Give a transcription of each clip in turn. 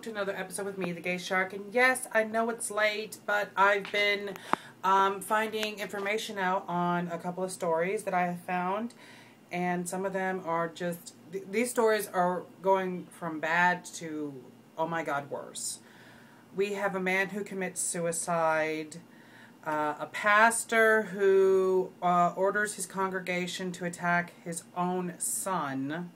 to another episode with me, the Gay Shark. And yes, I know it's late, but I've been finding information out on a couple of stories that I have found. And some of them are just, these stories are going from bad to, oh my God, worse. We have a man who commits suicide, a pastor who orders his congregation to attack his own son.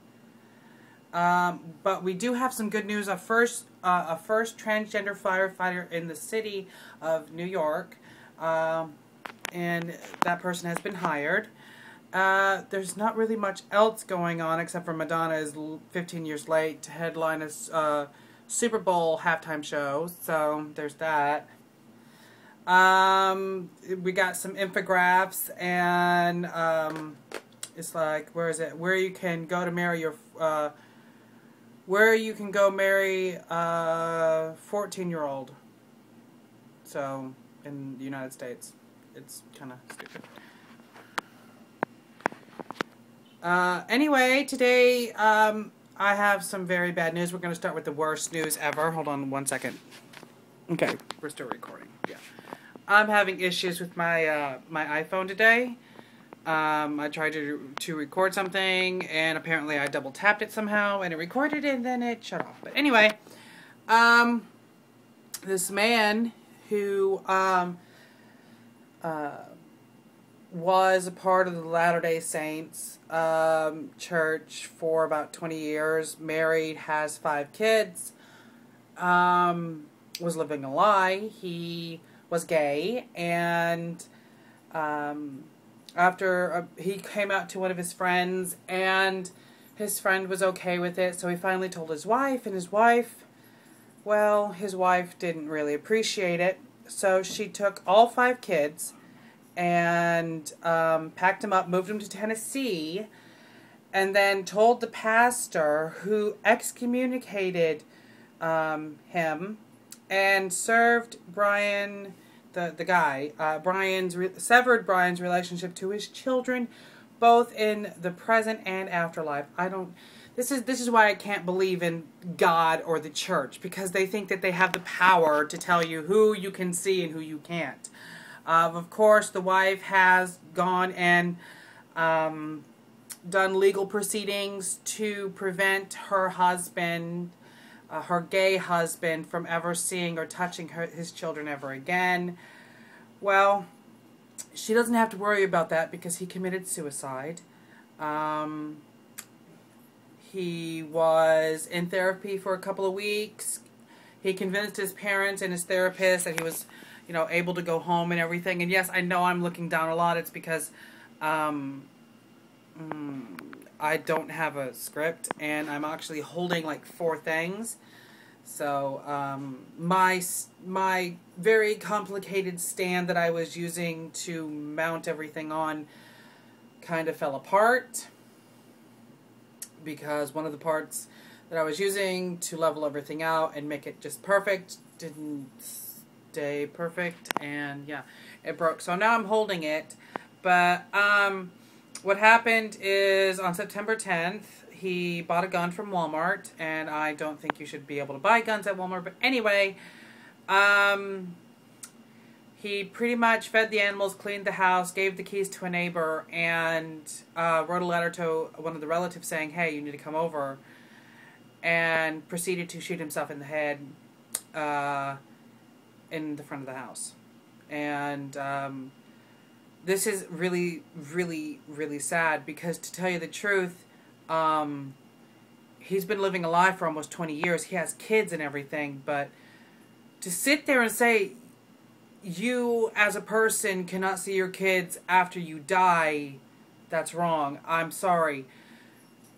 But we do have some good news. A first transgender firefighter in the city of New York, and that person has been hired. There's not really much else going on except for Madonna is 15 years late to headline a Super Bowl halftime show, so there's that. We got some infographics, and it's like, where is it? Where you can go to marry your where you can go marry a 14-year-old. So, in the United States. It's kind of stupid. Anyway, today, I have some very bad news. We're going to start with the worst news ever. Hold on one second. Okay, we're still recording. Yeah. I'm having issues with my, my iPhone today. I tried to record something, and apparently I double tapped it somehow, and it recorded it, and then it shut off. But anyway, this man who was a part of the Latter-day Saints church for about 20 years, married, has 5 kids, was living a lie. He was gay, and after he came out to one of his friends, and his friend was okay with it, so he finally told his wife, and his wife, well, his wife didn't really appreciate it, so she took all 5 kids and packed them up, moved them to Tennessee, and then told the pastor, who excommunicated him and served Brian, the guy, severed Brian's relationship to his children, both in the present and afterlife. This is why I can't believe in God or the church, because they think that they have the power to tell you who you can see and who you can't. Of course, the wife has gone and done legal proceedings to prevent her husband, her gay husband, from ever seeing or touching his children ever again. Well, she doesn't have to worry about that because he committed suicide. He was in therapy for a couple of weeks. He convinced his parents and his therapist that he was, you know, able to go home and everything. And yes, I know I'm looking down a lot. It's because I don't have a script, and I'm actually holding like 4 things. So my very complicated stand that I was using to mount everything on kind of fell apart, because one of the parts that I was using to level everything out and make it just perfect didn't stay perfect, and yeah, it broke. So now I'm holding it. But what happened is, on September 10th, he bought a gun from Walmart, and I don't think you should be able to buy guns at Walmart, but anyway, he pretty much fed the animals, cleaned the house, gave the keys to a neighbor, and wrote a letter to one of the relatives saying, hey, you need to come over, and proceeded to shoot himself in the head in the front of the house. And this is really, really, really sad, because to tell you the truth, he's been living a lie for almost 20 years. He has kids and everything, but to sit there and say you as a person cannot see your kids after you die, that's wrong. I'm sorry.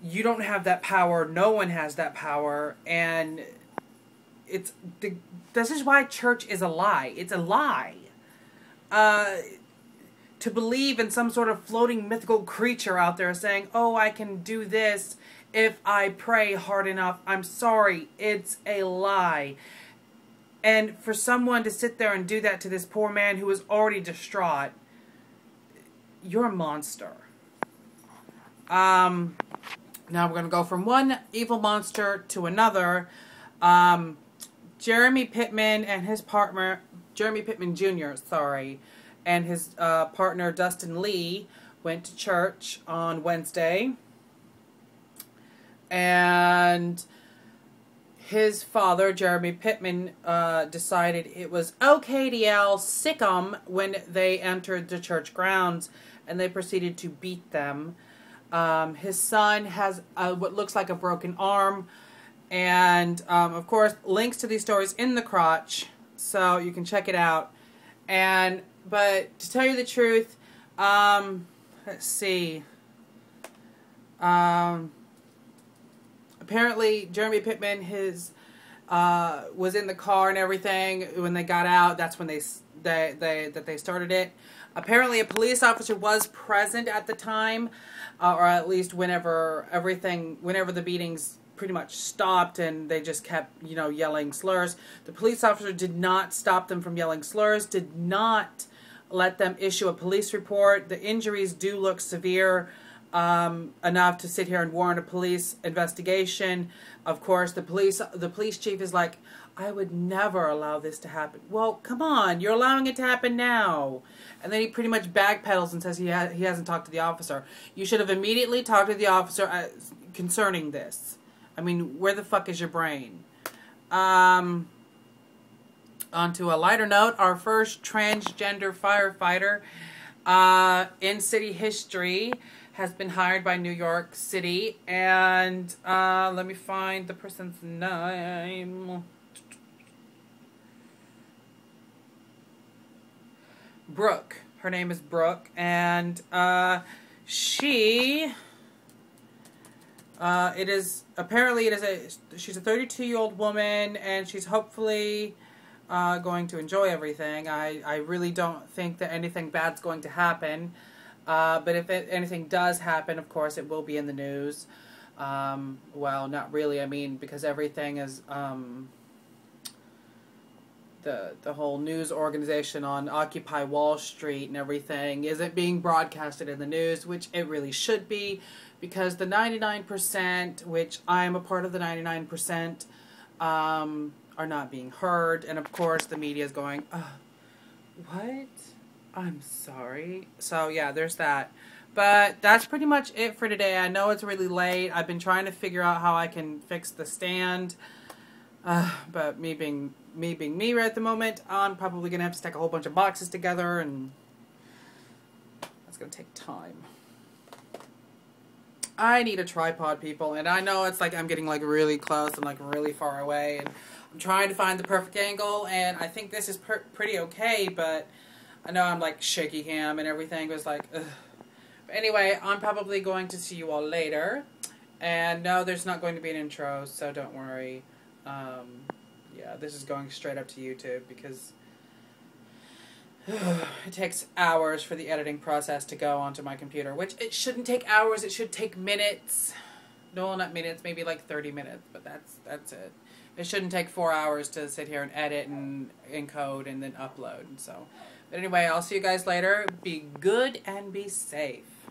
You don't have that power. No one has that power. And this is why church is a lie. It's a lie. To believe in some sort of floating mythical creature out there saying, oh, I can do this if I pray hard enough. I'm sorry. It's a lie. And for someone to sit there and do that to this poor man who is already distraught, you're a monster. Now we're going to go from one evil monster to another. Jeremy Pittman and his partner, Jeremy Pittman Jr., sorry, and his partner Dustin Lee went to church on Wednesday. And his father, Jeremy Pittman, decided it was okay to yell "sick 'em" when they entered the church grounds, and they proceeded to beat them. His son has what looks like a broken arm, and of course, links to these stories in the crotch, so you can check it out. But to tell you the truth, let's see. Apparently, Jeremy Pittman was in the car and everything when they got out. That's when they started it. Apparently, a police officer was present at the time, or at least whenever the beatings pretty much stopped, and they just kept, yelling slurs. The police officer did not stop them from yelling slurs. Did not let them issue a police report. The injuries do look severe. Enough to sit here and warrant a police investigation. Of course, the police chief is like, I would never allow this to happen. Well, come on, you're allowing it to happen now. And then he pretty much backpedals and says he hasn't talked to the officer. You should have immediately talked to the officer concerning this. I mean, where the fuck is your brain? On to a lighter note, our first transgender firefighter in city history has been hired by New York City, and let me find the person's name. Brooke. Her name is Brooke, and she's a 32-year-old woman, and she's hopefully going to enjoy everything. I really don't think that anything bad's going to happen. But if anything does happen, of course, it will be in the news. Well, not really. I mean, because everything is, the whole news organization on Occupy Wall Street and everything isn't being broadcasted in the news, which it really should be, because the 99%, which I'm a part of the 99%, are not being heard. And of course, the media is going, what? I'm sorry. So, yeah, there's that. But that's pretty much it for today. I know it's really late. I've been trying to figure out how I can fix the stand. But me being me right at the moment, I'm probably going to have to stack a whole bunch of boxes together, and that's going to take time. I need a tripod, people, and I know it's like I'm getting like really close and like really far away, and I'm trying to find the perfect angle, and I think this is pretty okay, but I know I'm like shaky cam and everything, but it's like, ugh. But anyway, I'm probably going to see you all later. And no, there's not going to be an intro, so don't worry. Yeah, this is going straight up to YouTube because it takes hours for the editing process to go onto my computer, which it shouldn't take hours, it should take minutes. No, not minutes, maybe like 30 minutes, but that's it. It shouldn't take 4 hours to sit here and edit and encode and then upload. So, but anyway, I'll see you guys later. Be good and be safe.